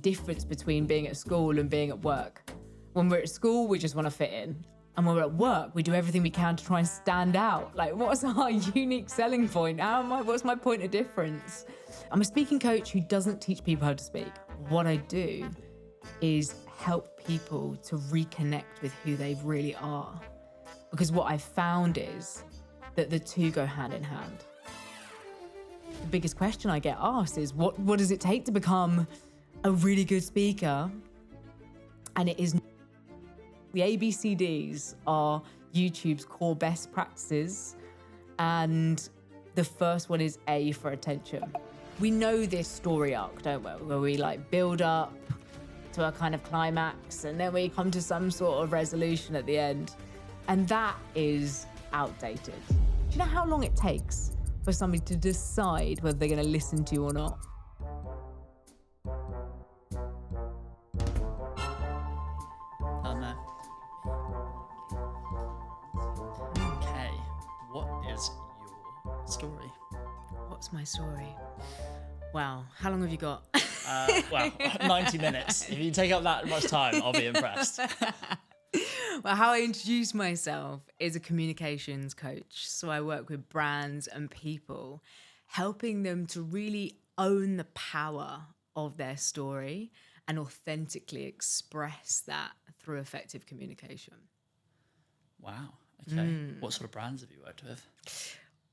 difference between being at school and being at work. When we're at school, we just want to fit in. And when we're at work, we do everything we can to try and stand out. Like, what's our unique selling point? What's my point of difference? I'm a speaking coach who doesn't teach people how to speak. What I do is help people to reconnect with who they really are. Because what I've found is that the two go hand in hand. The biggest question I get asked is, what does it take to become a really good speaker? And it is... The ABCDs are YouTube's core best practices. And the first one is A for attention. We know this story arc, don't we? Where we like build up to a kind of climax and then we come to some sort of resolution at the end. And that is outdated. Do you know how long it takes for somebody to decide whether they're going to listen to you or not? No. Okay, what is your story? What's my story? Wow, how long have you got? 90 minutes. If you take up that much time, I'll be impressed. Well, how I introduce myself is a communications coach. So I work with brands and people, helping them to really own the power of their story and authentically express that through effective communication. Wow. Okay. What sort of brands have you worked with?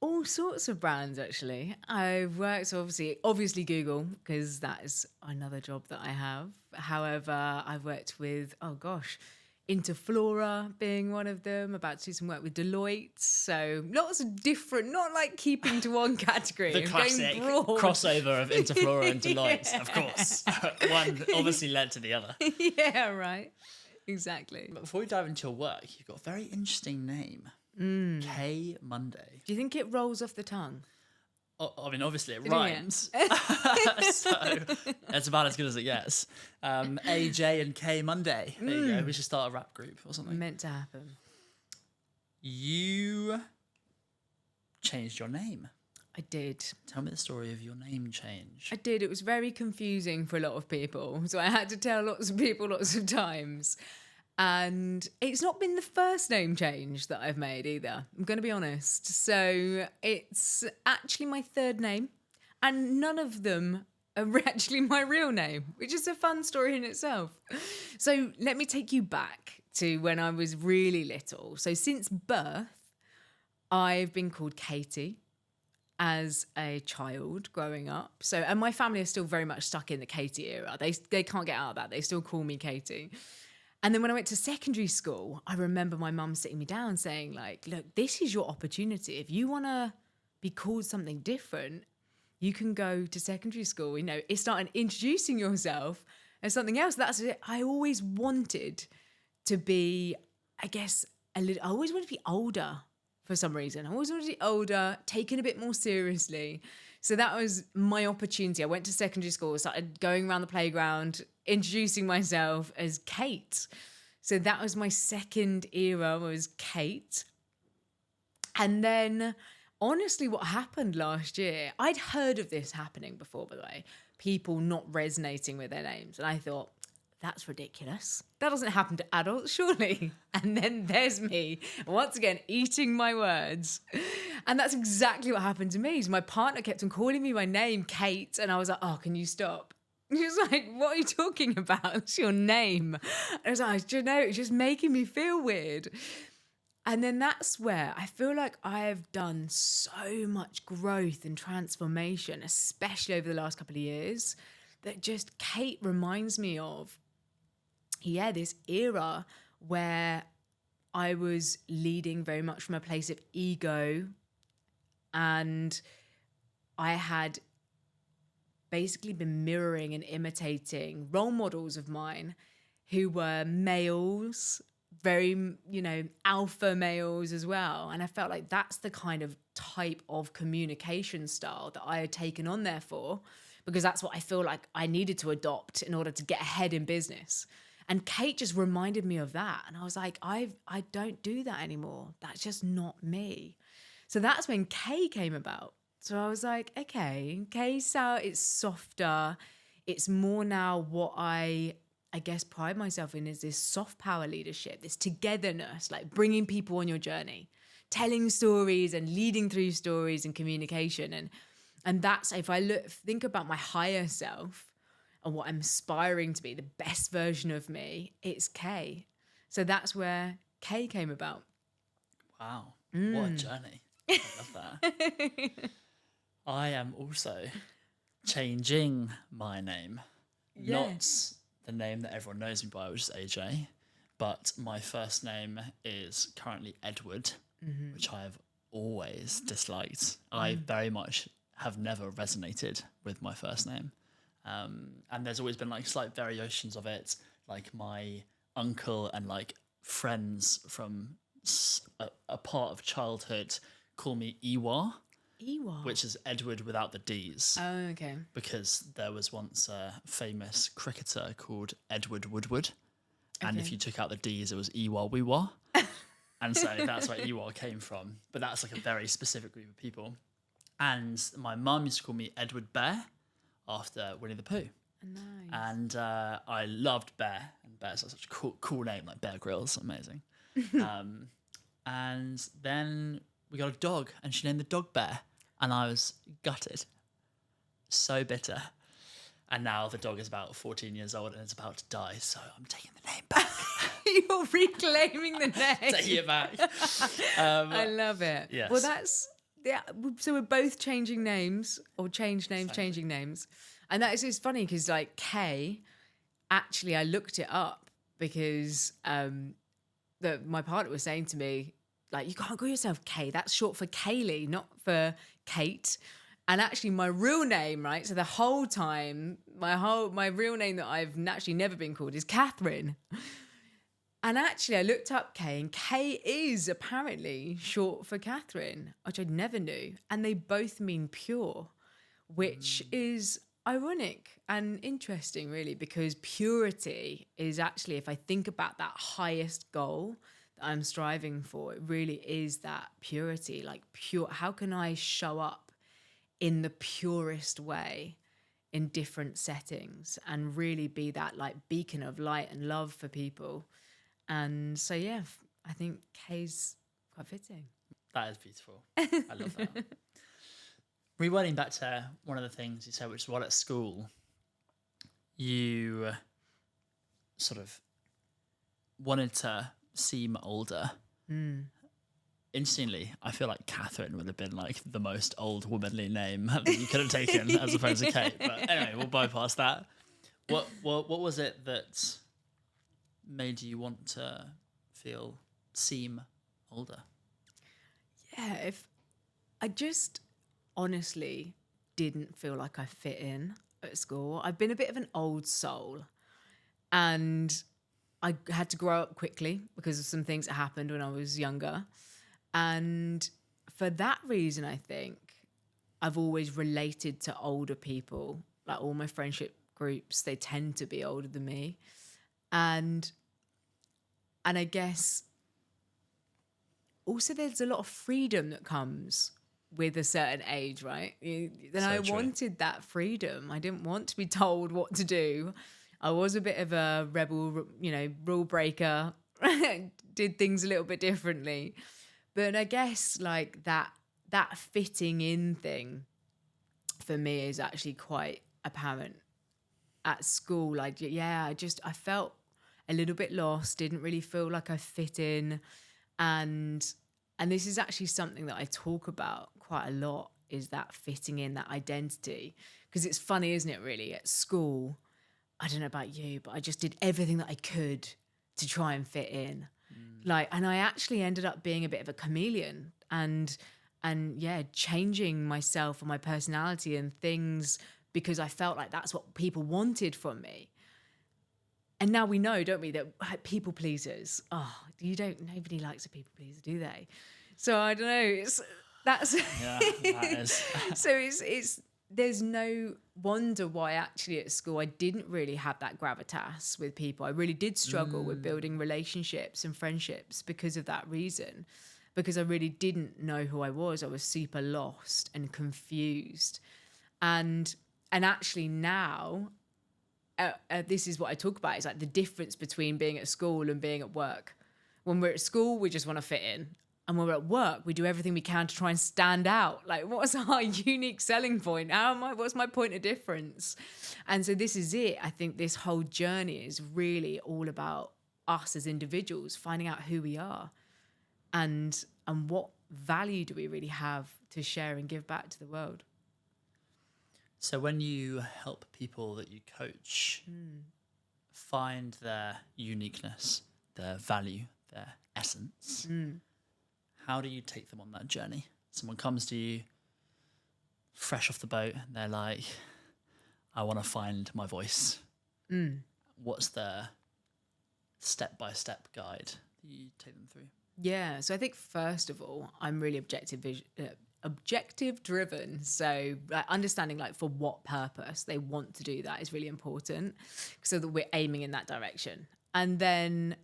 All sorts of brands, actually. I've worked, obviously Google, because that is another job that I have. However, I've worked with, Interflora being one of them, about to do some work with Deloitte. So lots of different, not like keeping to one category. The classic crossover of Interflora and Deloitte, of course. One obviously led to the other. Yeah, right. Exactly. But before we dive into your work, you've got a very interesting name. K Munday. Do you think it rolls off the tongue? I mean, obviously it rhymes. So that's about as good as it gets. AJ and K Munday. There you go. We should start a rap group or something. Meant to happen. You changed your name. I did. Tell me the story of your name change. I did. It was very confusing for a lot of people. So I had to tell lots of people lots of times. And it's not been the first name change that I've made either. I'm going to be honest. So it's actually my third name. And none of them are actually my real name, which is a fun story in itself. So let me take you back to when I was really little. So since birth, I've been called Katie as a child growing up. So, and my family are still very much stuck in the Katie era. They can't get out of that. They still call me Katie. And then when I went to secondary school, I remember my mum sitting me down saying, like, look, this is your opportunity. If you want to be called something different, you can go to secondary school. You know, it's starting introducing yourself as something else. That's it. I always wanted to be, I always wanted to be older for some reason. I always wanted to be older, taken a bit more seriously. So that was my opportunity. I went to secondary school, started going around the playground, introducing myself as Kate. So that was my second era, was Kate. And then, honestly, what happened last year, I'd heard of this happening before, by the way, people not resonating with their names. And I thought, that's ridiculous. That doesn't happen to adults, surely. And then there's me, once again, eating my words. And that's exactly what happened to me. So my partner kept on calling me my name, Kate. And I was like, oh, can you stop? He was like, what are you talking about? It's your name. And I was like, do you know, it's just making me feel weird. And then that's where I feel like I have done so much growth and transformation, especially over the last couple of years, that just Kate reminds me of, this era where I was leading very much from a place of ego, and I had basically been mirroring and imitating role models of mine who were males, very, alpha males as well. And I felt like that's the kind of type of communication style that I had taken on there for, because that's what I feel like I needed to adopt in order to get ahead in business. And Kate just reminded me of that. And I was like, I don't do that anymore. That's just not me. So that's when Kay came about. So I was like, okay, Kay's out, it's softer, it's more now what I guess pride myself in is this soft power leadership, this togetherness, like bringing people on your journey, telling stories and leading through stories and communication. And that's, if I think about my higher self and what I'm aspiring to be, the best version of me, it's Kay. So that's where Kay came about. Wow. What a journey. I love that. I am also changing my name. Not the name that everyone knows me by, which is AJ, but my first name is currently Edward, which I have always disliked. I very much have never resonated with my first name. And there's always been like slight variations of it. Like my uncle and like friends from a part of childhood call me Ewa. Ewa. Which is Edward without the D's. Oh, okay. Because there was once a famous cricketer called Edward Woodward. And if you took out the D's, it was Ewa Weewa. And so that's where Ewa came from. But that's like a very specific group of people. And my mum used to call me Edward Bear after Winnie the Pooh. Nice. And I loved Bear. And Bear's such a cool name, like Bear Grylls, amazing. And then we got a dog, and she named the dog Bear. And I was gutted. So bitter. And now the dog is about 14 years old and it's about to die, so I'm taking the name back. You're reclaiming the name. Taking it back. I love it. Yes. Well, so we're both changing names, or changing names. And that is, it's funny because like Kay, actually I looked it up because my partner was saying to me, like, you can't call yourself Kay. That's short for Kaylee, not for Kate. And actually my real name, right? So the whole time, my real name that I've actually never been called is Catherine. And actually I looked up Kay, and Kay is apparently short for Catherine, which I never knew. And they both mean pure, which is ironic and interesting really, because purity is actually, if I think about that highest goal that I'm striving for, it really is that purity, like pure. How can I show up in the purest way in different settings and really be that like beacon of light and love for people? And so, yeah, I think Kay's quite fitting. That is beautiful. I love that. Rewinding back to one of the things you said, which is while at school, you sort of wanted to seem older. Interestingly, I feel like Catherine would have been like the most old womanly name that you could have taken as opposed to Kate. But anyway, we'll bypass that. What was it that made you want to seem older? Yeah, if I just honestly didn't feel like I fit in at school. I've been a bit of an old soul, and I had to grow up quickly because of some things that happened when I was younger. And for that reason, I think I've always related to older people. Like all my friendship groups, they tend to be older than me. And I guess also there's a lot of freedom that comes with a certain age, right? Then I wanted that freedom. I didn't want to be told what to do. I was a bit of a rebel, rule breaker, did things a little bit differently. But I guess like that fitting in thing for me is actually quite apparent at school. Like, yeah, I felt a little bit lost, didn't really feel like I fit in. And this is actually something that I talk about quite a lot, is that fitting in, that identity. Because it's funny, isn't it, really? At school, I don't know about you, but I just did everything that I could to try and fit in. And I actually ended up being a bit of a chameleon and changing myself and my personality and things because I felt like that's what people wanted from me. And now we know, don't we, that people pleasers, nobody likes a people pleaser, do they? So I don't know, that is. So it's there's no wonder why actually at school I didn't really have that gravitas with people. I really did struggle with building relationships and friendships because of that reason, because I really didn't know who I was. I was super lost and confused. And actually now this is what I talk about. It's like the difference between being at school and being at work. When we're at school, we just want to fit in. And when we're at work, we do everything we can to try and stand out. Like, what's our unique selling point? What's my point of difference? And so this is it. I think this whole journey is really all about us as individuals, finding out who we are and what value do we really have to share and give back to the world. So when you help people that you coach find their uniqueness, their value, their essence, how do you take them on that journey? Someone comes to you fresh off the boat and they're like, I want to find my voice. What's the step-by-step guide that you take them through? Yeah, so I think first of all, I'm really objective driven. So understanding like for what purpose they want to do that is really important so that we're aiming in that direction. And then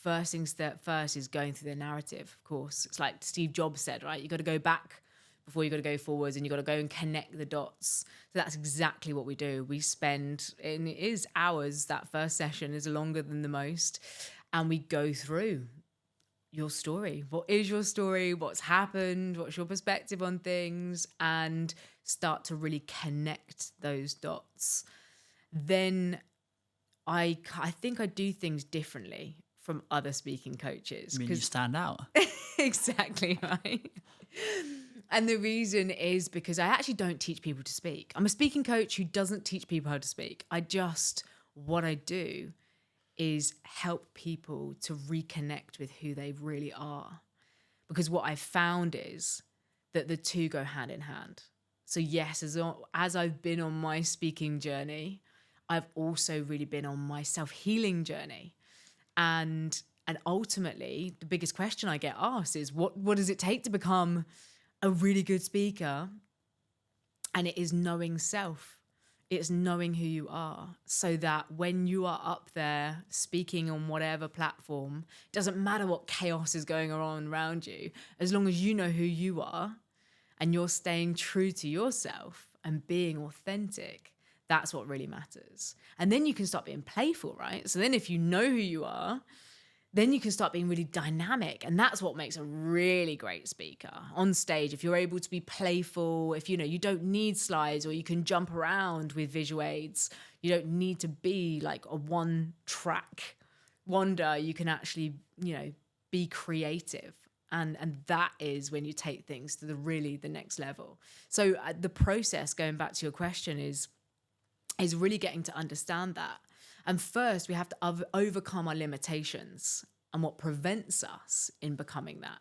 first things that first is going through the narrative, of course. It's like Steve Jobs said, right? You got to go back before you got to go forwards, and you got to go and connect the dots. So that's exactly what we do. We spend, and it is hours, that first session is longer than the most. And we go through your story. What is your story? What's happened? What's your perspective on things? And start to really connect those dots. Then I think I do things differently from other speaking coaches. I mean, you stand out. Exactly right. And the reason is because I actually don't teach people to speak. I'm a speaking coach who doesn't teach people how to speak. What I do is help people to reconnect with who they really are. Because what I've found is that the two go hand in hand. So yes, as I've been on my speaking journey, I've also really been on my self-healing journey. And ultimately, the biggest question I get asked is, what does it take to become a really good speaker? And it is knowing self. It's knowing who you are, so that when you are up there speaking on whatever platform, it doesn't matter what chaos is going on around you, as long as you know who you are and you're staying true to yourself and being authentic, that's what really matters. And then you can start being playful, right? So then if you know who you are, then you can start being really dynamic. And that's what makes a really great speaker on stage. If you're able to be playful, if you don't need slides, or you can jump around with visual aids, you don't need to be like a one-track wonder. You can actually, be creative. And that is when you take things to the next level. So the process, going back to your question, is really getting to understand that. And first, we have to overcome our limitations and what prevents us in becoming that.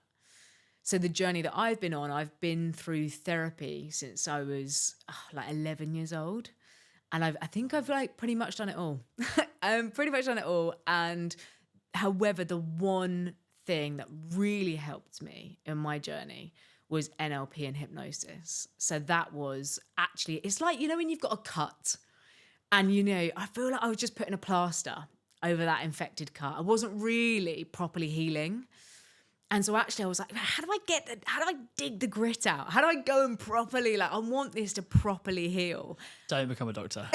So the journey that I've been through therapy since I was 11 years old. And I think I've pretty much done it all. And however, the one thing that really helped me in my journey was NLP and hypnosis. So that was actually, it's like, when you've got a cut, and, I feel like I was just putting a plaster over that infected cut. I wasn't really properly healing. And so actually I was like, how do I dig the grit out? How do I go and properly, I want this to properly heal. Don't become a doctor.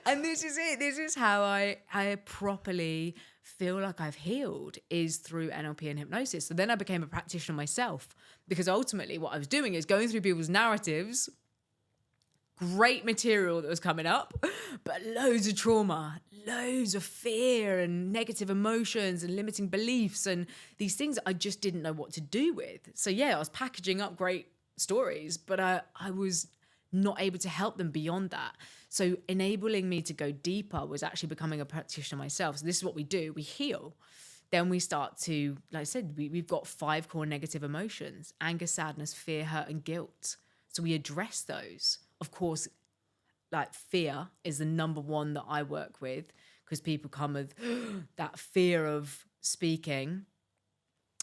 And this is it. This is how I properly feel like I've healed, is through NLP and hypnosis. So then I became a practitioner myself, because ultimately what I was doing is going through people's narratives, great material that was coming up, but loads of trauma, loads of fear and negative emotions and limiting beliefs and these things that I just didn't know what to do with. So yeah, I was packaging up great stories, but I was not able to help them beyond that. So enabling me to go deeper was actually becoming a practitioner myself. So this is what we do. We heal. Then we start to, like I said, we've got 5 core negative emotions: anger, sadness, fear, hurt, and guilt. So we address those. Of course, fear is the number one that I work with, because people come with that fear of speaking.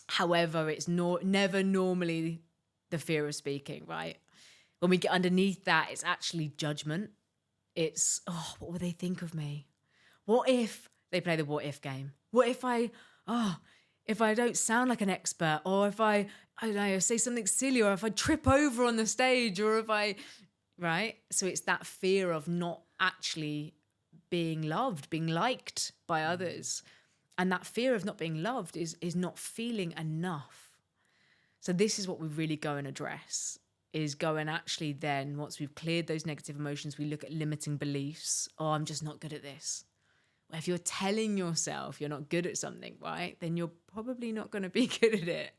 However, it's never normally the fear of speaking, right? When we get underneath that, it's actually judgment. It's, what will they think of me? What if they play the what if game? What if I don't sound like an expert, or if I don't know, say something silly, or if I trip over on the stage, or if I right? So it's that fear of not actually being loved, being liked by others. And that fear of not being loved is not feeling enough. So this is what we really go and address, is go and actually then, once we've cleared those negative emotions, we look at limiting beliefs. Oh, I'm just not good at this. Well, if you're telling yourself you're not good at something, right, then you're probably not going to be good at it.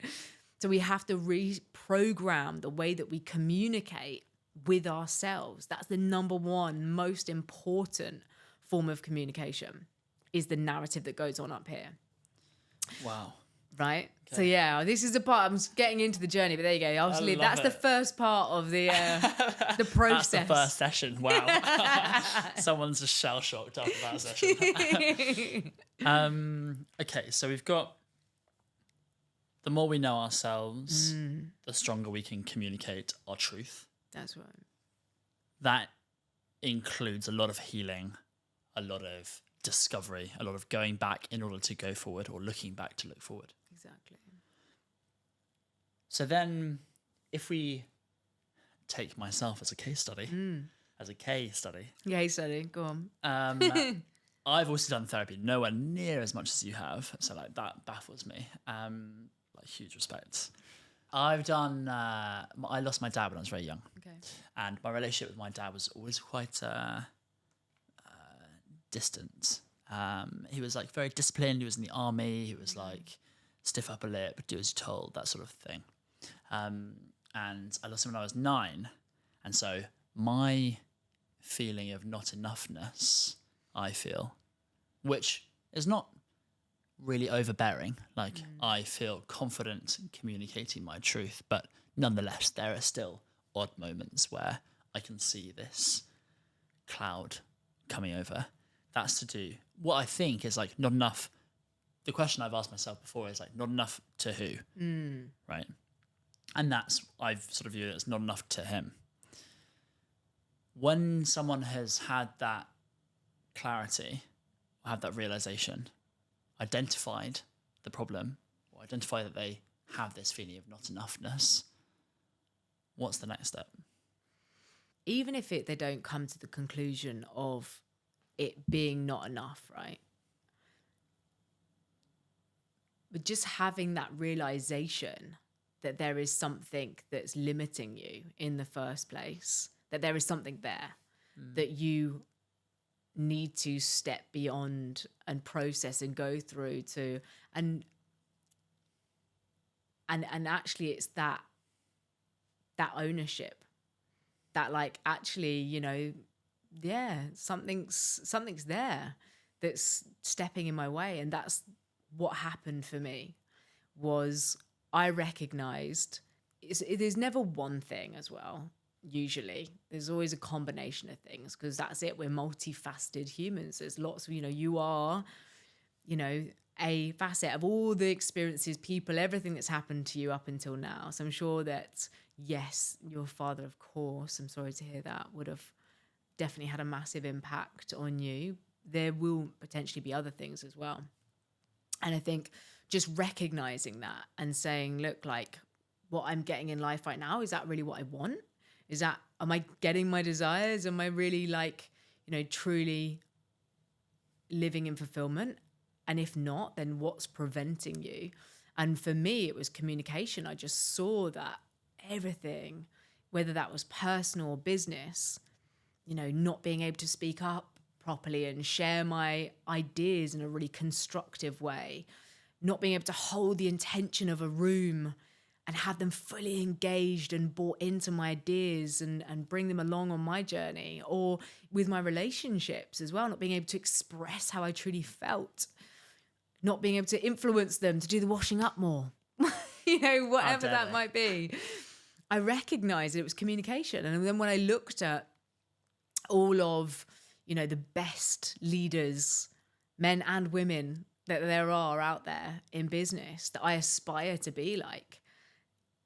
So we have to reprogram the way that we communicate with ourselves. That's the number one most important form of communication, is the narrative that goes on up here. Wow. Right? Okay. So yeah, this is the part, I'm getting into the journey, but there you go. Obviously, that's the first part of the process. That's the first session. Wow. Someone's just shell-shocked after that session. Okay, so we've got, the more we know ourselves, the stronger we can communicate our truth. That's right. That includes a lot of healing, a lot of discovery, a lot of going back in order to go forward, or looking back to look forward. Exactly. So then if we take myself as a case study, Go on. I've also done therapy, nowhere near as much as you have. So like that baffles me. Like huge respect. I've done, I lost my dad when I was very young. Okay. And my relationship with my dad was always quite distant. He was like very disciplined. He was in the army. He was like stiff upper lip, do as you're told, that sort of thing. And I lost him when I was 9. And so my feeling of not enoughness, I feel, which is not really overbearing. Like I feel confident in communicating my truth, but nonetheless, there are still odd moments where I can see this cloud coming over. That's to do what I think is like not enough. The question I've asked myself before is like, not enough to who, right? And that's, I've sort of viewed it as not enough to him. When someone has had that clarity, or had that realization, identified the problem, or identified that they have this feeling of not enoughness, what's the next step? Even if they don't come to the conclusion of it being not enough, right? But just having that realization that there is something that's limiting you in the first place, that there is something there that you need to step beyond and process and go through to, and actually it's that ownership, that like, actually, you know, yeah, something's there that's stepping in my way. And that's what happened for me, was I recognized there's never one thing as well. Usually there's always a combination of things, because that's it. We're multifaceted humans. There's lots of, you are, a facet of all the experiences, people, everything that's happened to you up until now. So I'm sure that, yes, your father, of course, I'm sorry to hear that, would have definitely had a massive impact on you. There will potentially be other things as well. And I think just recognizing that and saying, look, like what I'm getting in life right now, is that really what I want? Am I getting my desires? Am I really like, truly living in fulfillment? And if not, then what's preventing you? And for me, it was communication. I just saw that everything, whether that was personal or business, not being able to speak up properly and share my ideas in a really constructive way, not being able to hold the intention of a room and have them fully engaged and bought into my ideas and bring them along on my journey, or with my relationships as well, not being able to express how I truly felt, not being able to influence them to do the washing up more, whatever that might be. I recognized it was communication. And then when I looked at all of, the best leaders, men and women that there are out there in business that I aspire to be like,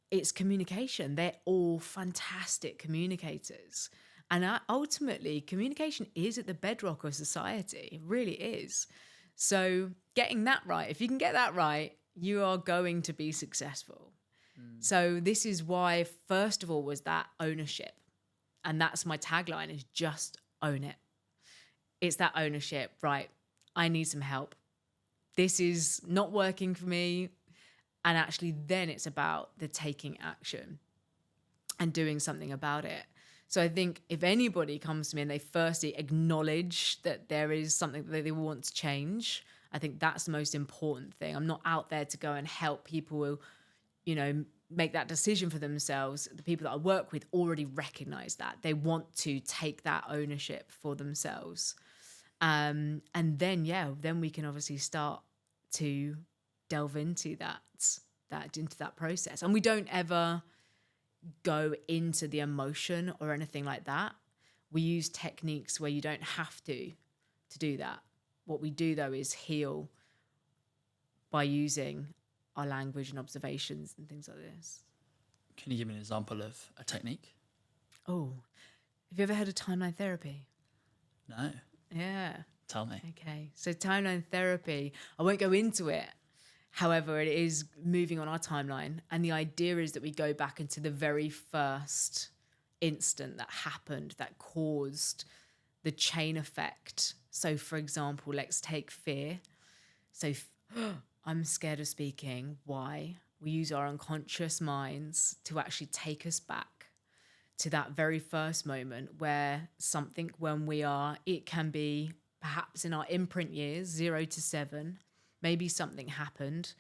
it's communication. They're all fantastic communicators. And ultimately, communication is at the bedrock of society. It really is. So getting that right, if you can get that right, you are going to be successful. So this is why, first of all, was that ownership. And that's my tagline, is just own it. It's that ownership, right? I need some help. This is not working for me. And actually then it's about the taking action and doing something about it. So I think if anybody comes to me and they firstly acknowledge that there is something that they want to change, I think that's the most important thing. I'm not out there to go and help people, make that decision for themselves. The people that I work with already recognize that. They want to take that ownership for themselves. And then we can obviously start to delve into that process. And we don't ever go into the emotion or anything like that. We use techniques where you don't have to do that. What we do though is heal by using our language and observations and things like this. Can you give me an example of a technique? Oh, have you ever heard of timeline therapy? No. Yeah. Tell me. Okay. So timeline therapy, I won't go into it. However, it is moving on our timeline. And the idea is that we go back into the very first instant that happened, that caused the chain effect. So for example, let's take fear. So I'm scared of speaking. Why? We use our unconscious minds to actually take us back to that very first moment where something, it can be perhaps in our imprint years, 0 to 7, maybe something happened,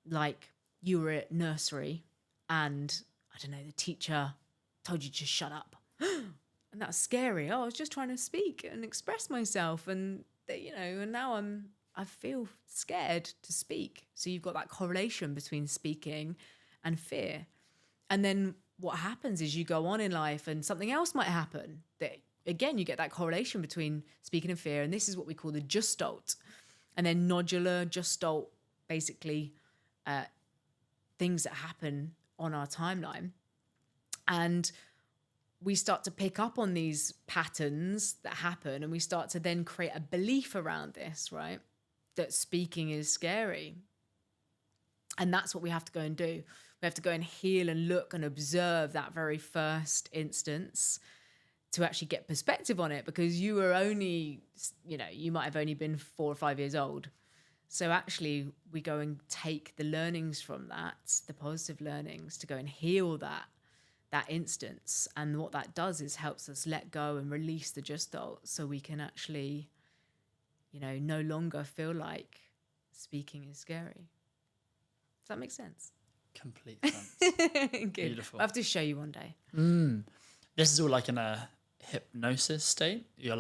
like you were at nursery and, I don't know, the teacher told you to shut up. And that's scary. Oh, I was just trying to speak and express myself. And, and now I feel scared to speak. So you've got that correlation between speaking and fear. And then what happens is you go on in life and something else might happen. That again, you get that correlation between speaking and fear. And this is what we call the gestalt. And then nodular, gestalt, basically things that happen on our timeline. And we start to pick up on these patterns that happen, and we start to then create a belief around this, right? That speaking is scary. And that's what we have to go and do. We have to go and heal and look and observe that very first instance to actually get perspective on it, because you were only, you might have only been 4 or 5 years old. So actually we go and take the learnings from that, the positive learnings, to go and heal that instance. And what that does is helps us let go and release the gestalt, so we can actually, no longer feel like speaking is scary. Does that make sense? Complete sense. Good. Beautiful. I'll have to show you one day. This is all like in a hypnosis state. You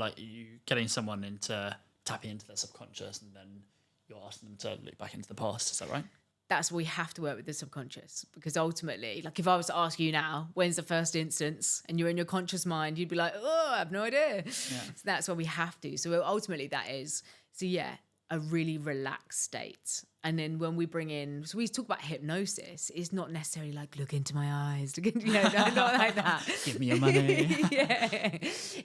getting someone into tapping into their subconscious, and then you're asking them to look back into the past. Is that right? That's where we have to work with the subconscious, because ultimately, like if I was to ask you now, when's the first instance, and you're in your conscious mind, you'd be like, oh, I have no idea. Yeah. So that's what we have to. So ultimately that is, a really relaxed state. And then when we bring in, so we talk about hypnosis, it's not necessarily like, look into my eyes, not like that. Give me your money. Yeah.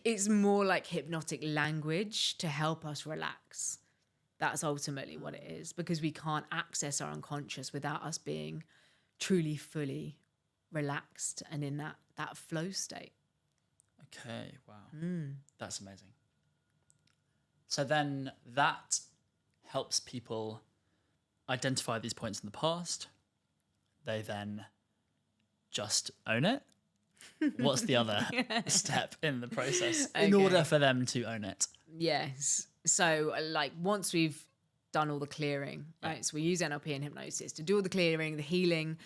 It's more like hypnotic language to help us relax. That's ultimately what it is, because we can't access our unconscious without us being truly, fully relaxed and in that flow state. Okay, wow. That's amazing. So then that helps people identify these points in the past. They then just own it. What's the other step in the process in order for them to own it? Yes. So once we've done all the clearing, right? So we use NLP and hypnosis to do all the clearing, the healing,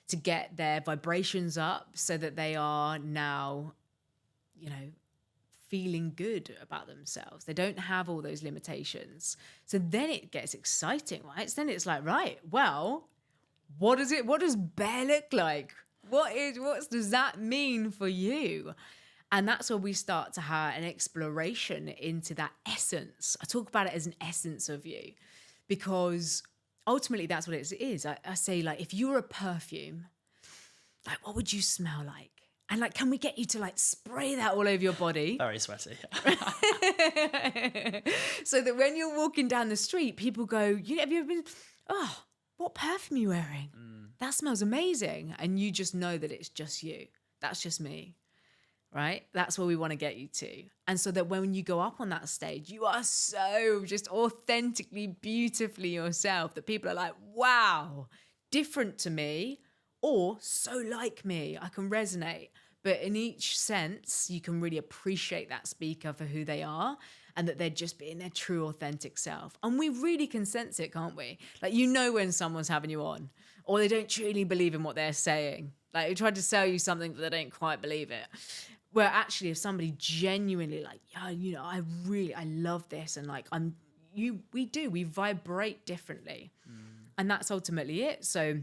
to get their vibrations up so that they are now, feeling good about themselves. They don't have all those limitations. So then it gets exciting, right? So then it's like, right, well, what does bear look like? What does that mean for you? And that's where we start to have an exploration into that essence. I talk about it as an essence of you, because ultimately that's what it is. I say, if you were a perfume, what would you smell like? And can we get you to spray that all over your body? Very sweaty. So that when you're walking down the street, people go, have you ever been, oh, what perfume are you wearing? That smells amazing. And you just know that it's just you. That's just me. right? That's where we want to get you to. And so that when you go up on that stage, you are so just authentically, beautifully yourself that people are like, wow, different to me, or so like me, I can resonate. But in each sense, you can really appreciate that speaker for who they are and that they're just being their true, authentic self. And we really can sense it, can't we? Like, you know when someone's having you on or they don't truly believe in what they're saying. Like, they tried to sell you something, but they don't quite believe it. Where actually, if somebody genuinely like, yeah, you know, I love this. And like, we vibrate differently. And that's ultimately it. So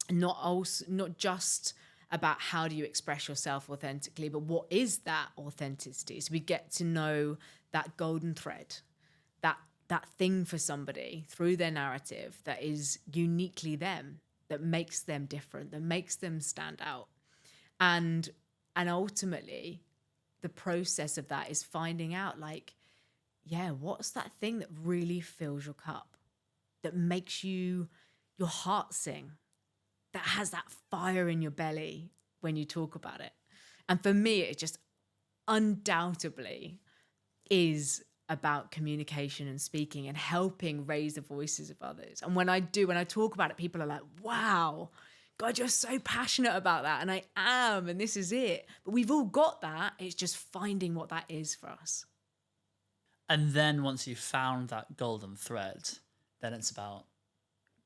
not just about how do you express yourself authentically, but what is that authenticity? So we get to know that golden thread, that thing for somebody through their narrative that is uniquely them, that makes them different, that makes them stand out. And ultimately, the process of that is finding out, like, yeah, what's that thing that really fills your cup, that makes your heart sing, that has that fire in your belly when you talk about it. And for me, it just undoubtedly is about communication and speaking and helping raise the voices of others. And when I talk about it, people are like, wow, God, you're so passionate about that. And I am, and this is it. But we've all got that. It's just finding what that is for us. And then once you've found that golden thread, then it's about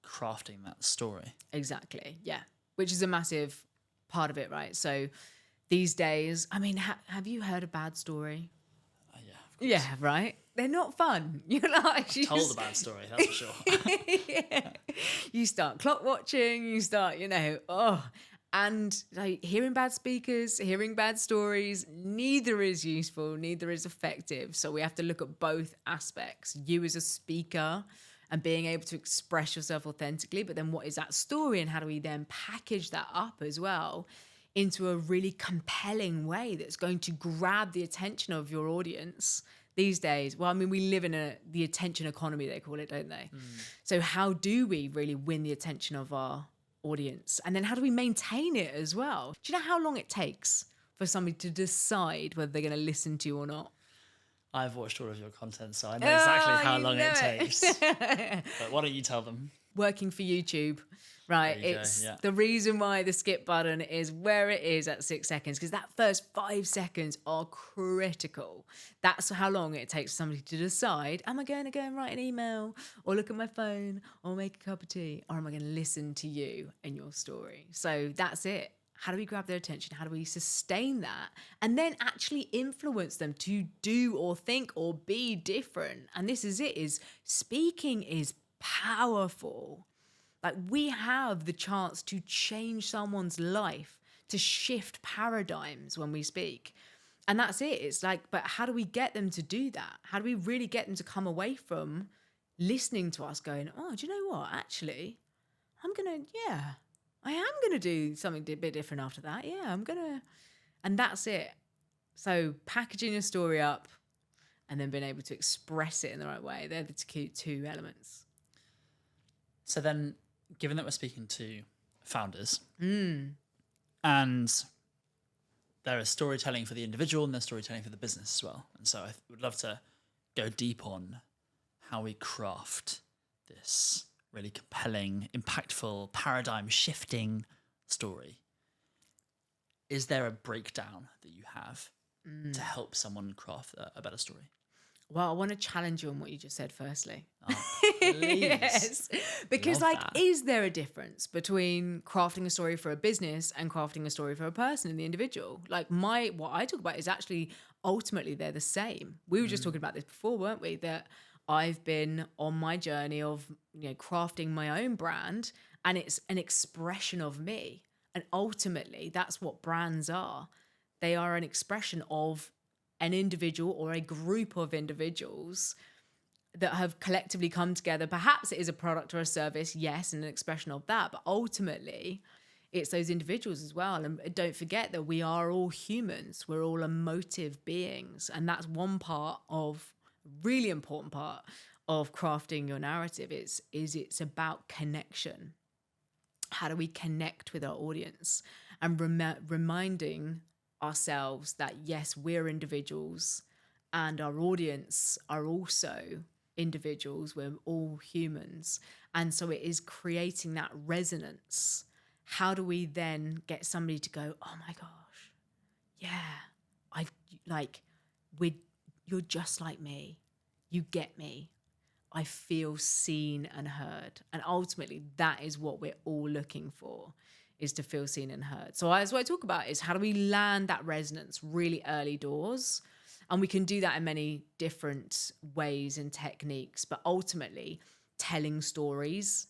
crafting that story. Exactly. Yeah. Which is a massive part of it, right? So these days, I mean, have you heard a bad story? Yeah. Yeah, right? They're not fun. You're like, Told a bad story, that's for sure. Yeah. You start clock watching, you start, and like hearing bad speakers, hearing bad stories, neither is useful, neither is effective. So we have to look at both aspects. You as a speaker and being able to express yourself authentically, but then what is that story and how do we then package that up as well into a really compelling way that's going to grab the attention of your audience these days? Well, I mean, we live in the attention economy, they call it, don't they? So how do we really win the attention of our audience? And then how do we maintain it as well? Do you know how long it takes for somebody to decide whether they're going to listen to you or not? I've watched all of your content, so I know exactly how long it takes. But why don't you tell them? Working for YouTube, right? It's the reason why the skip button is where it is at 6 seconds, because that first 5 seconds are critical. That's how long it takes somebody to decide, am I going to go and write an email or look at my phone or make a cup of tea, or am I going to listen to you and your story? So that's it. How do we grab their attention? How do we sustain that? And then actually influence them to do or think or be different. And this is it, is speaking is powerful. Like, we have the chance to change someone's life, to shift paradigms when we speak. And that's it. It's like, but how do we get them to do that? How do we really get them to come away from listening to us going, oh, do you know what? Actually, I am going to do something a bit different after that. Yeah, and that's it. So packaging a story up and then being able to express it in the right way. They're the two elements. So then, given that we're speaking to founders and there is storytelling for the individual and there's storytelling for the business as well. And so I would love to go deep on how we craft this really compelling, impactful, paradigm-shifting story. Is there a breakdown that you have to help someone craft a better story? Well, I want to challenge you on what you just said, firstly. Oh, please. Yes. Because, is there a difference between crafting a story for a business and crafting a story for a person and the individual? Like, what I talk about is actually, ultimately, they're the same. We were just talking about this before, weren't we? That I've been on my journey of, crafting my own brand, and it's an expression of me. And ultimately, that's what brands are. They are an expression of an individual or a group of individuals that have collectively come together. Perhaps it is a product or a service, yes, and an expression of that. But ultimately, it's those individuals as well. And don't forget that we are all humans. We're all emotive beings. And that's one part of, really important part of crafting your narrative is it's about connection. How do we connect with our audience? And reminding ourselves that, yes, we're individuals and our audience are also individuals. We're all humans. And so it is creating that resonance. How do we then get somebody to go, oh my gosh, yeah, you're just like me. You get me. I feel seen and heard. And ultimately, that is what we're all looking for, is to feel seen and heard. So as what I talk about is how do we land that resonance really early doors? And we can do that in many different ways and techniques, but ultimately telling stories,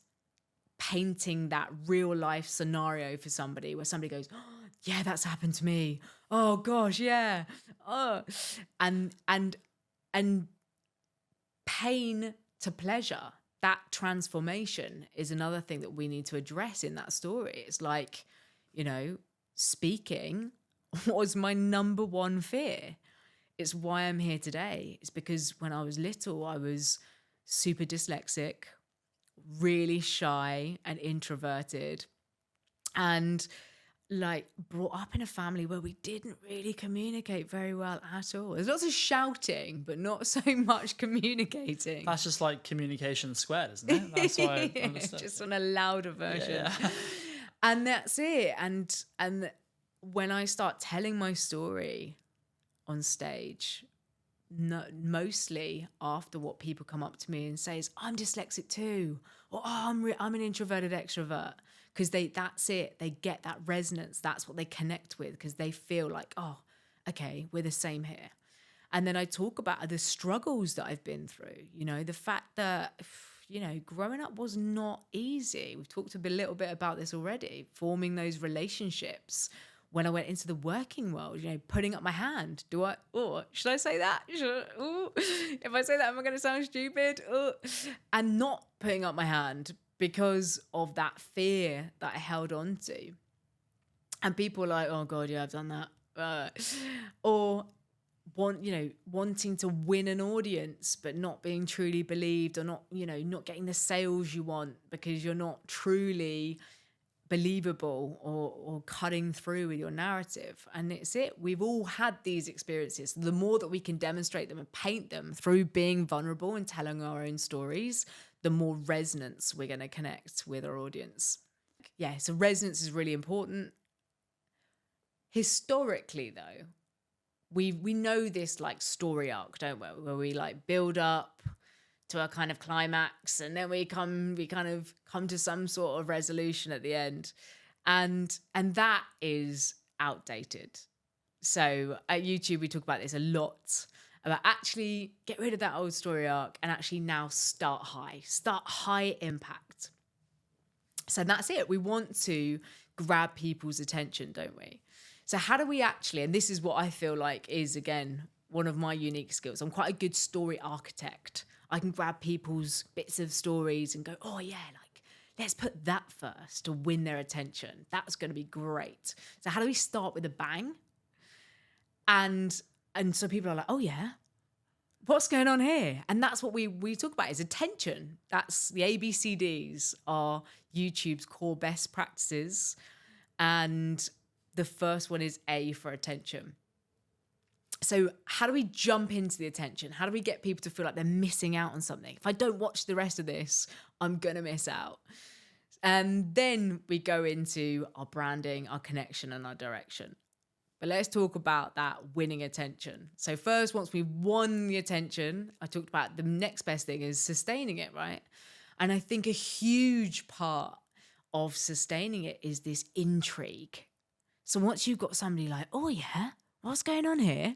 painting that real life scenario for somebody where somebody goes, oh, yeah, that's happened to me. Oh gosh, yeah. Oh, and pain to pleasure, that transformation is another thing that we need to address in that story. It's like, speaking was my number one fear. It's why I'm here today. It's because when I was little, I was super dyslexic, really shy and introverted, and brought up in a family where we didn't really communicate very well at all. There's lots of shouting, but not so much communicating. That's just like communication squared, isn't it? That's why I understood. Just on a louder version. Yeah. And that's it. And when I start telling my story on stage, mostly after what people come up to me and say is, I'm dyslexic too, or I'm an introverted extrovert. Because that's it. They get that resonance. That's what they connect with, because they feel like, oh, okay, we're the same here. And then I talk about the struggles that I've been through, the fact that, growing up was not easy. We've talked a little bit about this already, forming those relationships. When I went into the working world, putting up my hand. Should I say that? If I say that, am I going to sound stupid? And not putting up my hand, because of that fear that I held on to. And people are like, oh God, yeah, I've done that. Or wanting to win an audience, but not being truly believed, or not getting the sales you want because you're not truly believable or cutting through with your narrative. And it's it. We've all had these experiences. The more that we can demonstrate them and paint them through being vulnerable and telling our own stories, the more resonance we're going to connect with our audience. Yeah, so resonance is really important. Historically, though, we know this story arc, don't we? Where we build up to a kind of climax, and then we kind of come to some sort of resolution at the end, and that is outdated. So at YouTube, we talk about this a lot, about actually get rid of that old story arc and actually now start high impact. So that's it. We want to grab people's attention, don't we? So how do we actually, and this is what I feel like is, again, one of my unique skills. I'm quite a good story architect. I can grab people's bits of stories and go, oh yeah, let's put that first to win their attention. That's going to be great. So how do we start with a bang? And so people are like, oh yeah, what's going on here? And that's what we talk about, is attention. That's the ABCDs are YouTube's core best practices. And the first one is A for attention. So how do we jump into the attention? How do we get people to feel like they're missing out on something? If I don't watch the rest of this, I'm going to miss out. And then we go into our branding, our connection, and our direction. But let's talk about that winning attention. So first, once we've won the attention, I talked about the next best thing is sustaining it, right? And I think a huge part of sustaining it is this intrigue. So once you've got somebody like, oh yeah, what's going on here?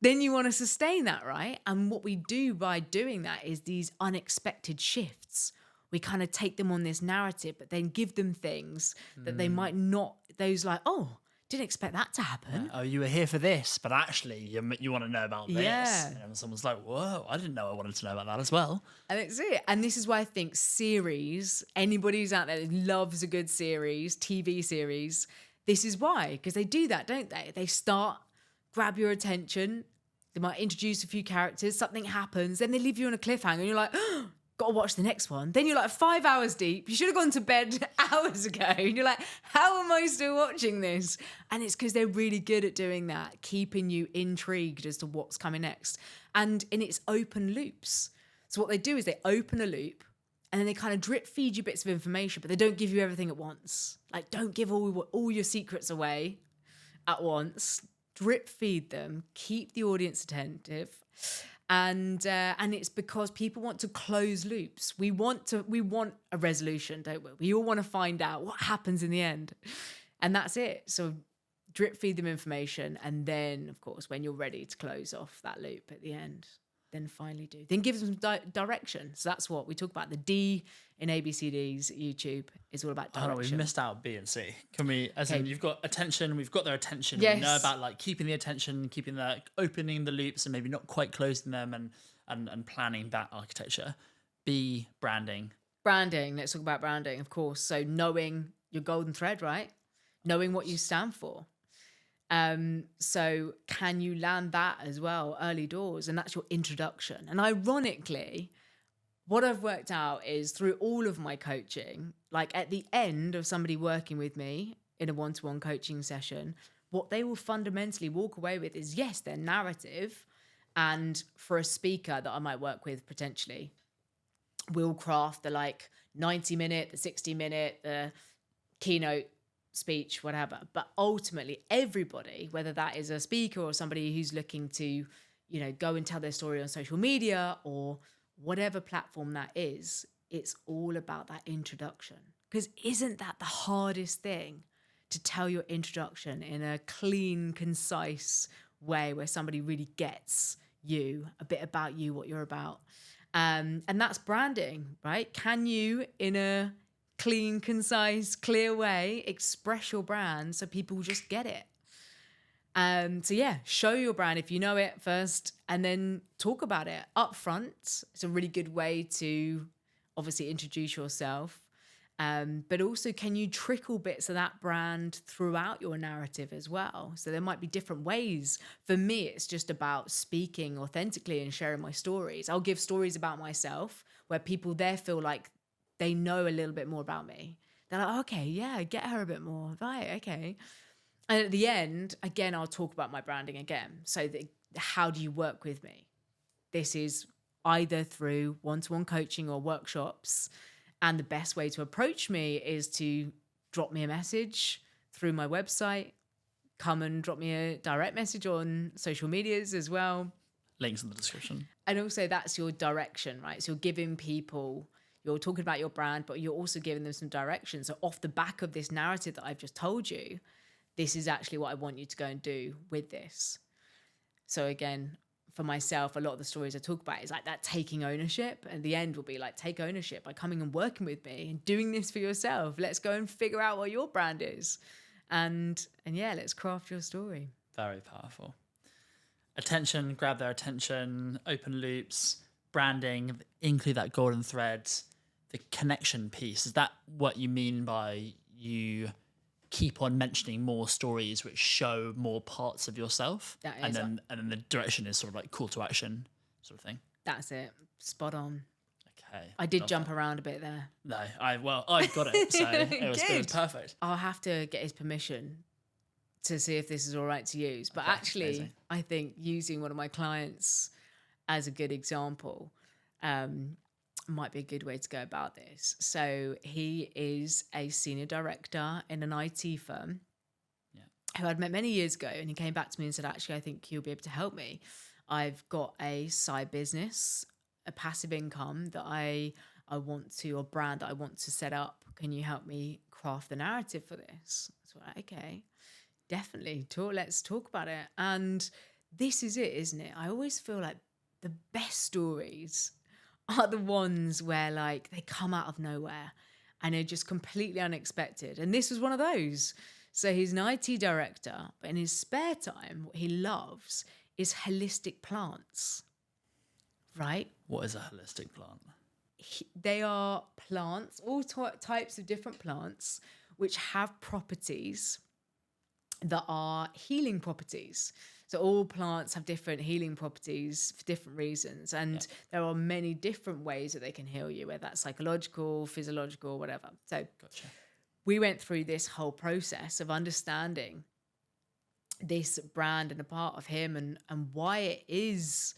Then you want to sustain that, right? And what we do by doing that is these unexpected shifts. We kind of take them on this narrative, but then give them things that they might not, those like, oh, didn't expect that to happen. Oh, you were here for this, but actually you want to know about this. Yeah. And someone's like, whoa, I didn't know I wanted to know about that as well. And it's it. And this is why I think series, anybody who's out there that loves a good series, TV series, this is why, because they do that, don't they? They start, grab your attention. They might introduce a few characters, something happens, then they leave you on a cliffhanger and you're like, oh, got to watch the next one. Then you're like 5 hours deep. You should have gone to bed hours ago. And you're like, how am I still watching this? And it's because they're really good at doing that, keeping you intrigued as to what's coming next. And it's open loops. So what they do is they open a loop and then they kind of drip feed you bits of information, but they don't give you everything at once. Like, don't give all your secrets away at once. Drip feed them, keep the audience attentive. And it's because people want to close loops. We want a resolution, don't we? We all want to find out what happens in the end. And that's it. So drip feed them information. And then, of course, when you're ready to close off that loop at the end, then finally do. Then give them direction. So that's what we talk about. The D in ABCDs YouTube is all about direction. Oh no, we've missed out B and C. Can we, in you've got attention, we've got their attention. Yes. We know about like keeping the attention, opening the loops and maybe not quite closing them and planning that architecture. B, branding. Branding, let's talk about branding, of course. So knowing your golden thread, right? Knowing what you stand for. So can you land that as well early doors? And that's your introduction. And ironically, what I've worked out is through all of my coaching, like at the end of somebody working with me in a one-to-one coaching session, what they will fundamentally walk away with is, yes, their narrative. And for a speaker that I might work with potentially, we'll craft the 90-minute, the 60-minute, the keynote speech, whatever. But ultimately, everybody, whether that is a speaker or somebody who's looking to, go and tell their story on social media or whatever platform that is, it's all about that introduction. Because isn't that the hardest thing? To tell your introduction in a clean, concise way where somebody really gets you, a bit about you, what you're about. And that's branding, right? Can you, in a clean, concise, clear way, express your brand so people just get it? So yeah, show your brand if you know it first, and then talk about it up front. It's a really good way to obviously introduce yourself. But also, can you trickle bits of that brand throughout your narrative as well? So there might be different ways. For me, it's just about speaking authentically and sharing my stories. I'll give stories about myself where people there feel like they know a little bit more about me. They're like, okay, yeah, get her a bit more. Right, okay. And at the end, again, I'll talk about my branding again. So how do you work with me? This is either through one-to-one coaching or workshops. And the best way to approach me is to drop me a message through my website, come and drop me a direct message on social medias as well. Links in the description. And also that's your direction, right? So you're giving people, you're talking about your brand, but you're also giving them some direction. So off the back of this narrative that I've just told you, this is actually what I want you to go and do with this. So again, for myself, a lot of the stories I talk about is like that taking ownership. And the end will be like, take ownership by coming and working with me and doing this for yourself. Let's go and figure out what your brand is. And yeah, let's craft your story. Very powerful. Attention, grab their attention, open loops, branding, include that golden thread, the connection piece. Is that what you mean by you keep on mentioning more stories which show more parts of yourself? And then the direction is sort of like call to action sort of thing. That's it. Spot on. Okay. I did jump around a bit there. No, I got it. So it was perfect. I'll have to get his permission to see if this is all right to use. But Okay, actually, amazing. I think using one of my clients as a good example might be a good way to go about this. So he is a senior director in an IT firm who I'd met many years ago, and he came back to me and said, actually, I think you'll be able to help me. I've got a side business, a passive income that I want to, or brand that I want to set up. Can you help me craft the narrative for this? So okay, definitely. Let's talk about it. And this is it, isn't it? I always feel like the best stories are the ones where like they come out of nowhere and are just completely unexpected. And this was one of those. So he's an IT director, but in his spare time, what he loves is holistic plants, right? What is a holistic plant? They are plants, all types of different plants, which have properties that are healing properties. So all plants have different healing properties for different reasons. And there are many different ways that they can heal you, whether that's psychological, physiological, whatever. So Gotcha. we went through this whole process of understanding this brand and a part of him and why it is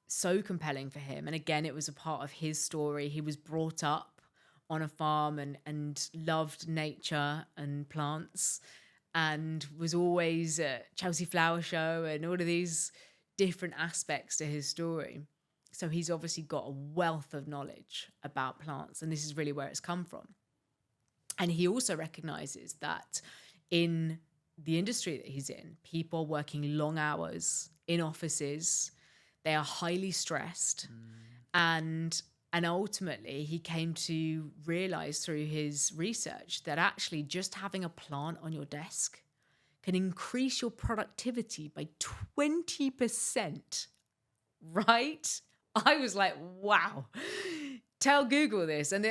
so compelling for him. And again, it was a part of his story. He was brought up on a farm and loved nature and plants, and was always at Chelsea Flower Show and all of these different aspects to his story. So he's obviously got a wealth of knowledge about plants, and this is really where it's come from. And he also recognizes that in the industry that he's in, people working long hours in offices, they are highly stressed. And ultimately, he came to realize through his research that actually just having a plant on your desk can increase your productivity by 20%, right? I was like, wow, tell Google this. And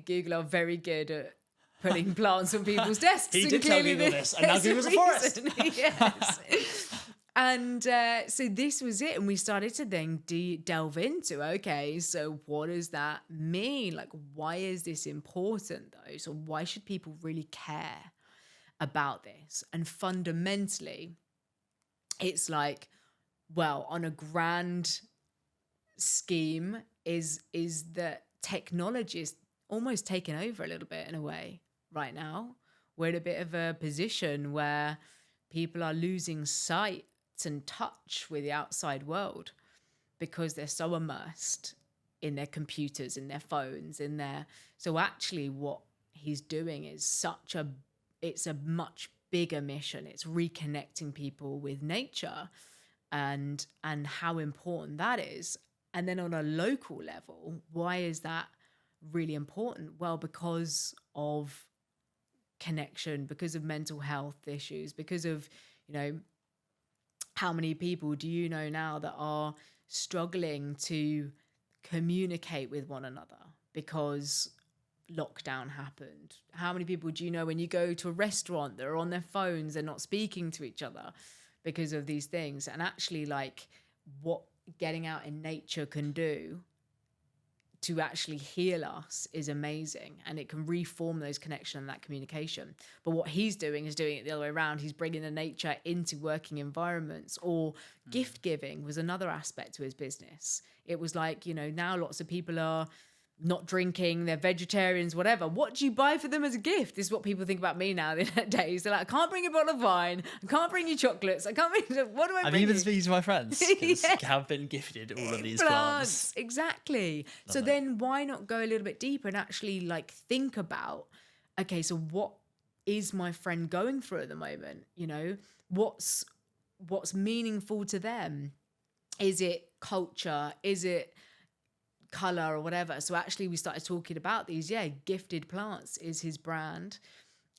Google are very good at putting plants on people's desks. He did tell Google this, and now Google's a forest. Yes. And so this was it. And we started to then delve into, okay, so what does that mean? Like, why is this important though? So why should people really care about this? And fundamentally, it's like, well, on a grand scheme is that technology is almost taken over a little bit in a way right now. We're in a bit of a position where people are losing sight and touch with the outside world because they're so immersed in their computers, in their phones, so actually what he's doing is it's a much bigger mission. It's reconnecting people with nature and how important that is. And then on a local level, why is that really important? Well, because of connection, because of mental health issues, because of, how many people do you know now that are struggling to communicate with one another because lockdown happened? How many people do you know when you go to a restaurant, they're on their phones, they're not speaking to each other because of these things? And actually, like, what getting out in nature can do to actually heal us is amazing, and it can reform those connections and that communication. But what he's doing is doing it the other way around. He's bringing the nature into working environments. Or gift giving was another aspect to his business. It was like, now lots of people are not drinking, they're vegetarians, whatever. What do you buy for them as a gift? This is what people think about me nowadays. They're like, I can't bring you a bottle of wine, I can't bring you chocolates, I can't bring, what do I bring? I'm even speaking to my friends because I have been gifted all of these plants. Exactly. So then why not go a little bit deeper and actually like think about, okay, so what is my friend going through at the moment? What's meaningful to them? Is it culture? Is it color or whatever? So actually we started talking about these gifted plants is his brand,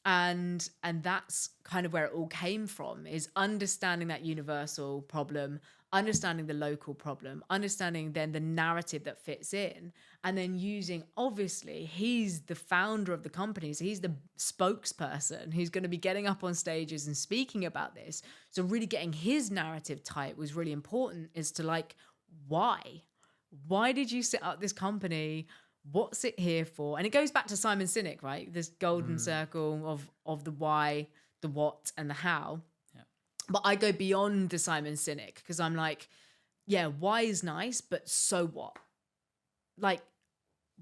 and that's kind of where it all came from, is understanding that universal problem, understanding the local problem, understanding then the narrative that fits in, and then using, obviously he's the founder of the company, so he's the spokesperson who's going to be getting up on stages and speaking about this. So really getting his narrative tight was really important, is to like, why did you set up this company? What's it here for? And it goes back to Simon Sinek, right? This golden circle of the why, the what, and the how. Yeah. But I go beyond the Simon Sinek because I'm like, why is nice, but so what? Like,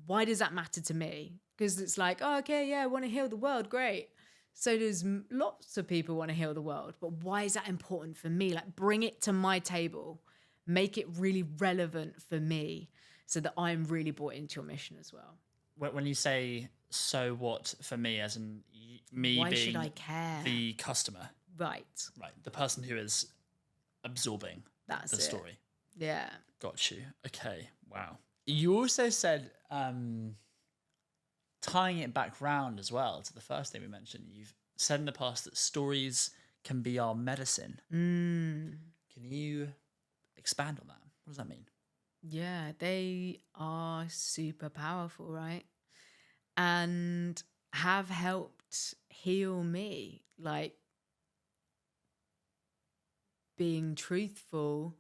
why does that matter to me? Because it's like, oh, okay, I want to heal the world. Great. So does lots of people want to heal the world. But why is that important for me? Like, bring it to my table. Make it really relevant for me so that I'm really bought into your mission as well. When you say so what for me, as in me why being should I care? The customer. Right. The person who is absorbing the story. Yeah. Got you. Okay. Wow. You also said, tying it back round as well to the first thing we mentioned, you've said in the past that stories can be our medicine. Can you expand on that? What does that mean? Yeah, they are super powerful, right? And have helped heal me. Like, being truthful,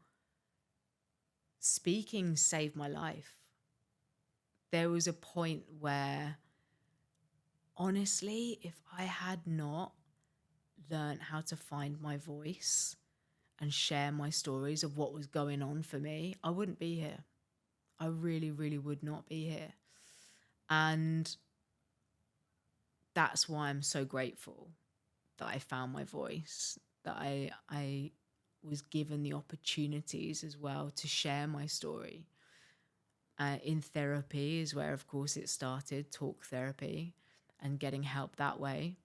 speaking saved my life. There was a point where, honestly, if I had not learned how to find my voice and share my stories of what was going on for me, I wouldn't be here. I really, really would not be here. And that's why I'm so grateful that I found my voice, that I was given the opportunities as well to share my story. In therapy is where, of course, it started, talk therapy, and getting help that way.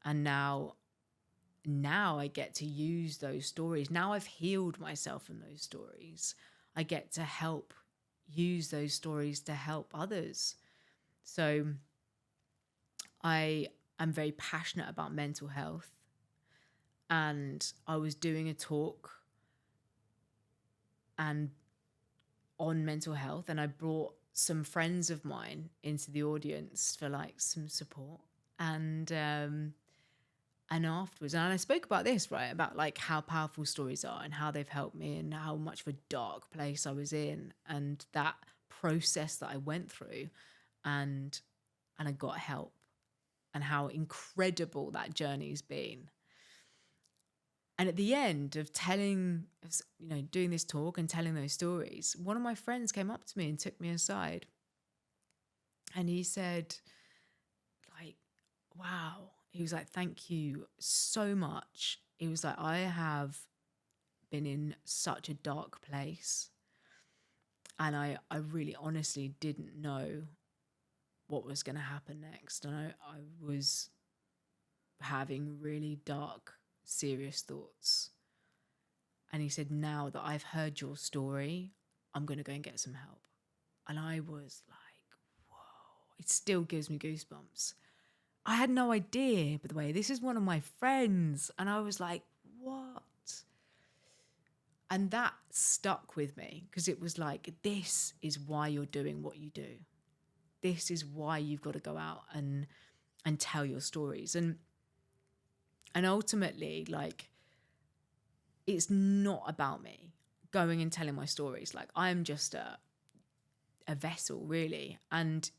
And now I get to use those stories. Now I've healed myself from those stories. I get to use those stories to help others. So I am very passionate about mental health. And I was doing a talk on mental health, and I brought some friends of mine into the audience for like some support. And afterwards, and I spoke about this, right, about like how powerful stories are and how they've helped me and how much of a dark place I was in and that process that I went through, and I got help, and how incredible that journey's been. And at the end of doing this talk and telling those stories, one of my friends came up to me and took me aside. And he said, like, wow. He was like, thank you so much. He was like, I have been in such a dark place. And I really honestly didn't know what was going to happen next. And I was having really dark, serious thoughts. And he said, now that I've heard your story, I'm going to go and get some help. And I was like, whoa, it still gives me goosebumps. I had no idea, by the way, this is one of my friends. And I was like, what? And that stuck with me, because it was like, this is why you're doing what you do. This is why you've got to go out and tell your stories. And ultimately, like, it's not about me going and telling my stories. Like, I'm just a vessel, really. And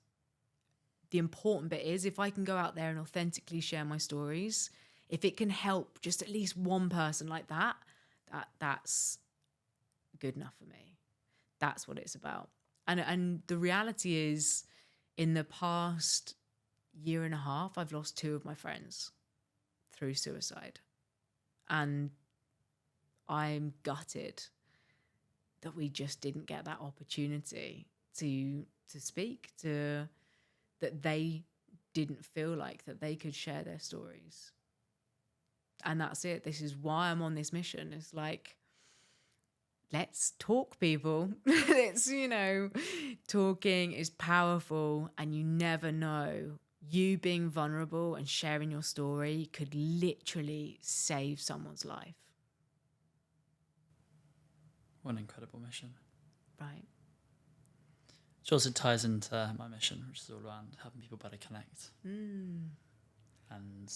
the important bit is, if I can go out there and authentically share my stories, if it can help just at least one person like that's good enough for me. That's what it's about. And the reality is, in the past year and a half, I've lost 2 of my friends through suicide. And I'm gutted that we just didn't get that opportunity to speak, that they didn't feel like that they could share their stories. And that's it. This is why I'm on this mission. It's like, let's talk, people. It's, talking is powerful, and you never know. You being vulnerable and sharing your story could literally save someone's life. What an incredible mission. Right. Which also ties into my mission, which is all around helping people better connect. And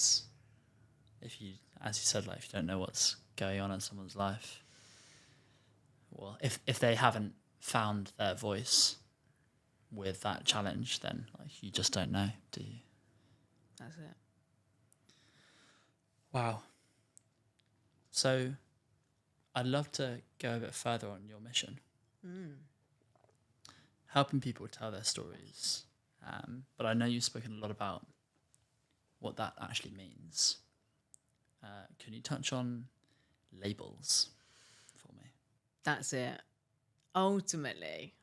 if you, as you said, like, if you don't know what's going on in someone's life, well, if they haven't found their voice with that challenge, then like, you just don't know, do you? That's it. Wow. So I'd love to go a bit further on your mission. Helping people tell their stories. But I know you've spoken a lot about what that actually means. Can you touch on labels for me? That's it. Ultimately,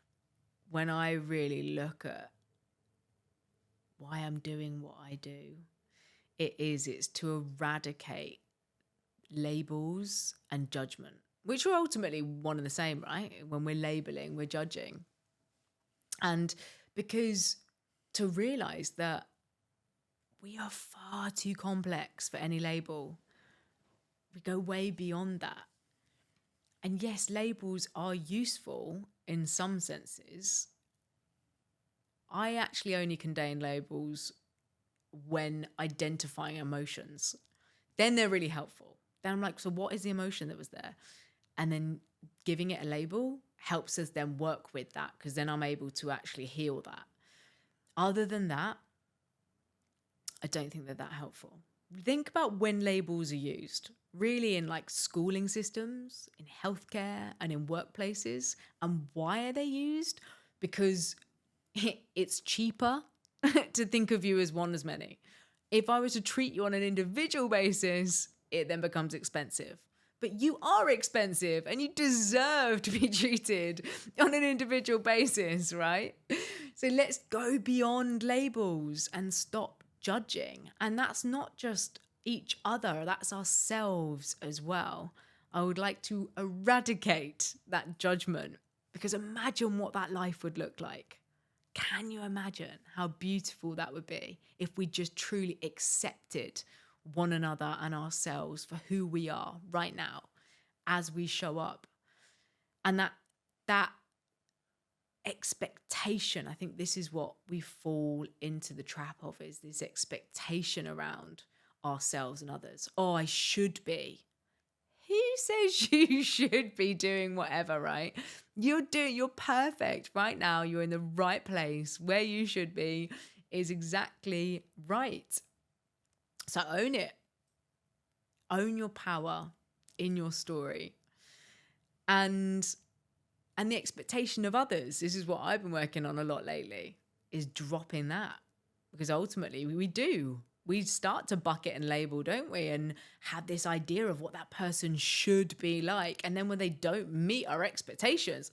when I really look at why I'm doing what I do, it's to eradicate labels and judgment, which are ultimately one and the same, right? When we're labeling, we're judging. And because to realize that we are far too complex for any label. We go way beyond that. And yes, labels are useful in some senses. I actually only condone labels when identifying emotions. Then they're really helpful. then I'm like, so what is the emotion that was there? And then giving it a label helps us then work with that, because then I'm able to actually heal that. Other than that, I don't think that helpful. Think about when labels are used, really in like schooling systems, in healthcare and in workplaces. And why are they used? Because it's cheaper to think of you as one as many. If I was to treat you on an individual basis, it then becomes expensive. But you are expensive and you deserve to be treated on an individual basis, right? So let's go beyond labels and stop judging. And that's not just each other, that's ourselves as well. I would like to eradicate that judgment, because imagine what that life would look like. Can you imagine how beautiful that would be if we just truly accepted one another and ourselves for who we are right now as we show up? And that expectation, I think this is what we fall into the trap of, is this expectation around ourselves and others. Oh, I should be. Who says you should be doing whatever, right? You're perfect right now. You're in the right place. Where you should be is exactly right. So own it. Own your power in your story. And the expectation of others, this is what I've been working on a lot lately, is dropping that. Because ultimately we do. We start to bucket and label, don't we? And have this idea of what that person should be like. And then when they don't meet our expectations,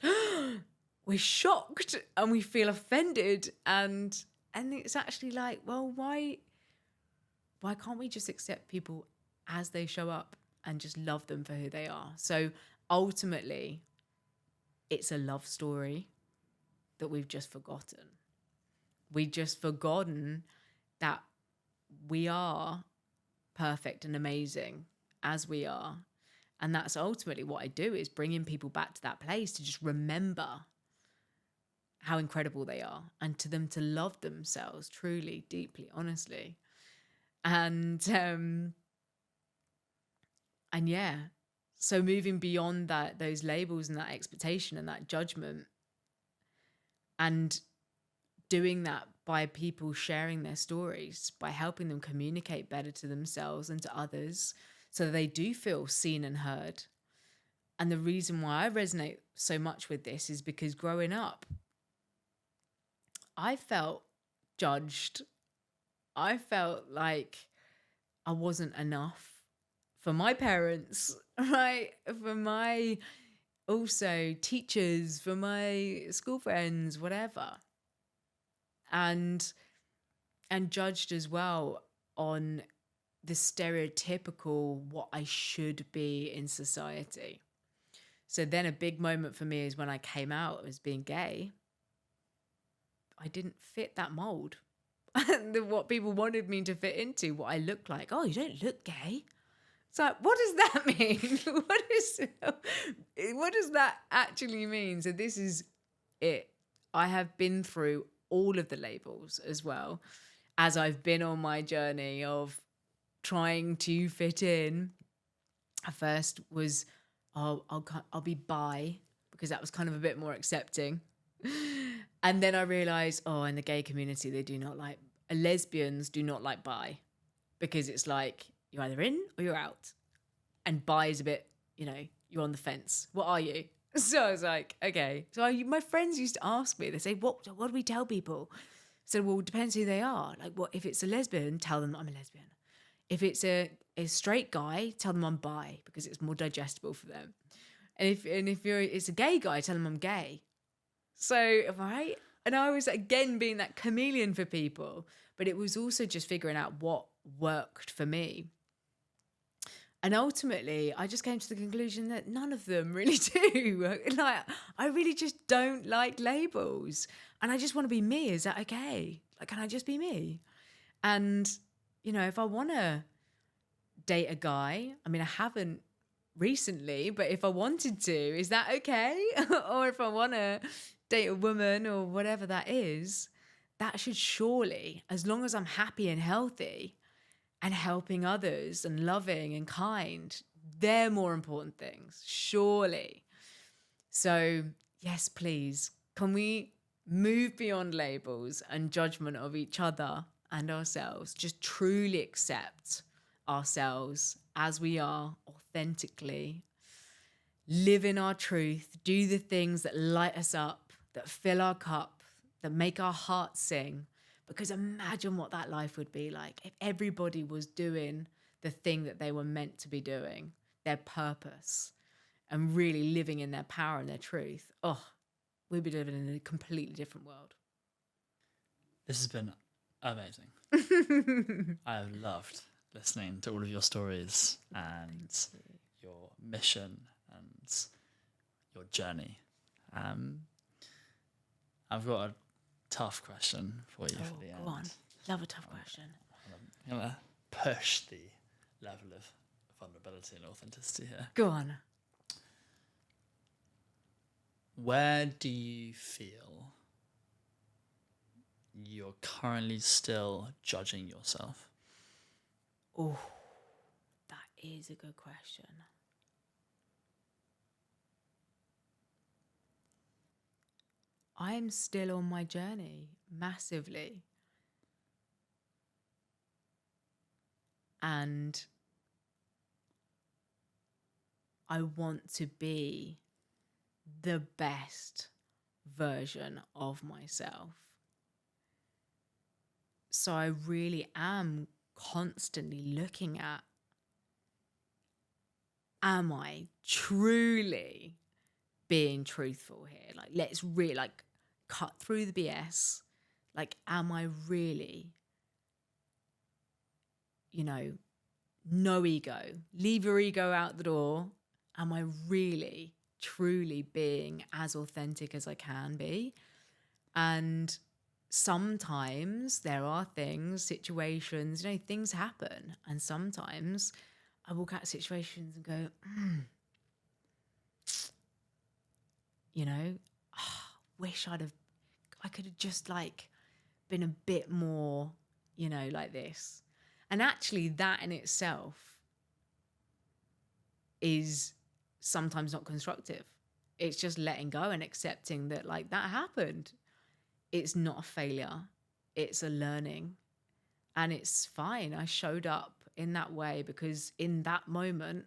we're shocked and we feel offended. And it's actually like, well, why can't we just accept people as they show up and just love them for who they are? So ultimately, it's a love story that we've just forgotten. We've just forgotten that we are perfect and amazing as we are. And that's ultimately what I do, is bringing people back to that place to just remember how incredible they are, and to them to love themselves truly, deeply, honestly. And yeah, so moving beyond that, those labels and that expectation and that judgment, and doing that by people sharing their stories, by helping them communicate better to themselves and to others, so that they do feel seen and heard. And the reason why I resonate so much with this is because growing up, I felt judged. I felt like I wasn't enough for my parents, right? For my also teachers, for my school friends, whatever. And judged as well on the stereotypical what I should be in society. So then a big moment for me is when I came out as being gay. I didn't fit that mold. What people wanted me to fit into, what I look like. Oh, you don't look gay. It's like, what does that mean? What does that actually mean? So this is it. I have been through all of the labels as well, as I've been on my journey of trying to fit in. At first was, I'll be bi, because that was kind of a bit more accepting. And then I realized, in the gay community, they do not like, lesbians do not like bi, because it's like, you're either in or you're out. And bi is a bit, you're on the fence. What are you? So I was like, okay. So my friends used to ask me, they say, what do we tell people? So, well, it depends who they are. Like, what if it's a lesbian, tell them I'm a lesbian. If it's a straight guy, tell them I'm bi, because it's more digestible for them. And if it's a gay guy, tell them I'm gay. So, right? And I was, again, being that chameleon for people. But it was also just figuring out what worked for me. And ultimately, I just came to the conclusion that none of them really do. Like, I really just don't like labels. And I just want to be me. Is that okay? Like, can I just be me? And, if I want to date a guy, I mean, I haven't recently, but if I wanted to, is that okay? Or if I want to date a woman or whatever that is, that should surely, as long as I'm happy and healthy and helping others and loving and kind, They're more important things, surely. So, yes, please, can we move beyond labels and judgment of each other and ourselves? Just truly accept ourselves as we are, authentically, live in our truth, do the things that light us up, that fill our cup, that make our hearts sing. Because imagine what that life would be like if everybody was doing the thing that they were meant to be doing, their purpose, and really living in their power and their truth. Oh, we'd be living in a completely different world. This has been amazing. I have loved listening to all of your stories and your mission and your journey. I've got a tough question for you for the end. Go on. Love a tough question. I'm going to push the level of vulnerability and authenticity here. Go on. Where do you feel you're currently still judging yourself? Oh, that is a good question. I'm still on my journey massively. And I want to be the best version of myself. So I really am constantly looking at, am I truly being truthful here? Like, let's really cut through the BS. Like, am I really, no ego, leave your ego out the door. Am I really, truly being as authentic as I can be? And sometimes there are things, situations, things happen. And sometimes I walk out of situations and go, wish I could have just been a bit more, like this. And actually that in itself is sometimes not constructive. It's just letting go and accepting that that happened. It's not a failure. It's a learning. And it's fine. I showed up in that way because in that moment,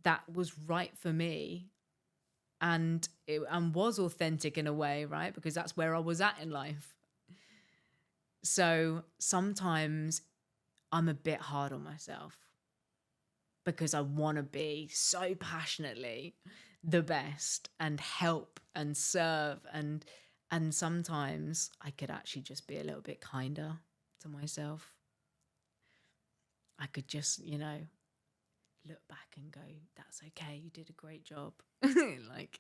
that was right for me. And it was authentic in a way, right? Because that's where I was at in life. So sometimes I'm a bit hard on myself because I want to be so passionately the best and help and serve. And sometimes I could actually just be a little bit kinder to myself. I could just, look back and go, that's okay. You did a great job.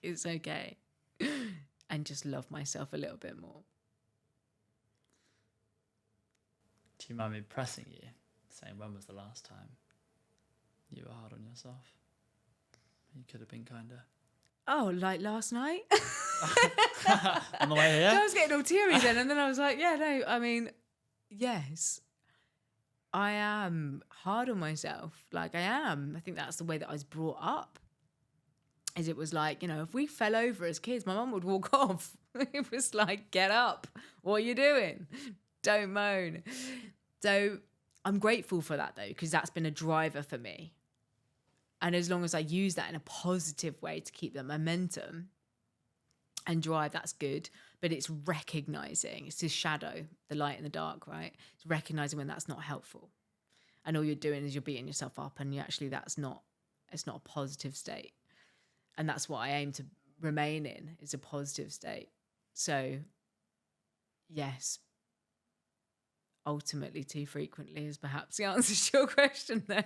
It's okay. And just love myself a little bit more. Do you mind me pressing you, saying when was the last time you were hard on yourself? You could have been kinder. Oh, last night? On the way here? So I was getting all teary then, and then I was like, yeah, no, I mean, yes, I am hard on myself. I am. I think that's the way that I was brought up. It was if we fell over as kids, my mum would walk off. It was get up. What are you doing? Don't moan. So I'm grateful for that, though, because that's been a driver for me. And as long as I use that in a positive way to keep the momentum and drive, that's good. But it's recognizing, it's the shadow, the light and the dark, right? It's recognizing when that's not helpful. And all you're doing is you're beating yourself up, and it's not a positive state. And that's what I aim to remain in, is a positive state. So, yes, ultimately too frequently is perhaps the answer to your question, though.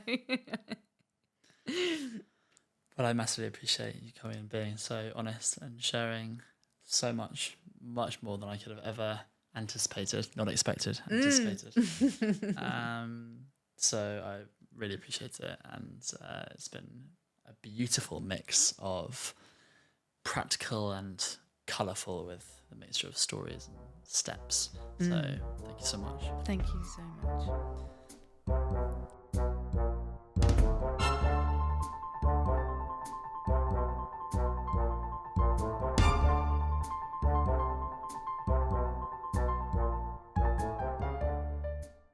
But I massively appreciate you coming and being so honest and sharing so much more than I could have ever anticipated. So I really appreciate it. And it's been a beautiful mix of practical and colourful with a mixture of stories and steps. So thank you so much. Thank you so much.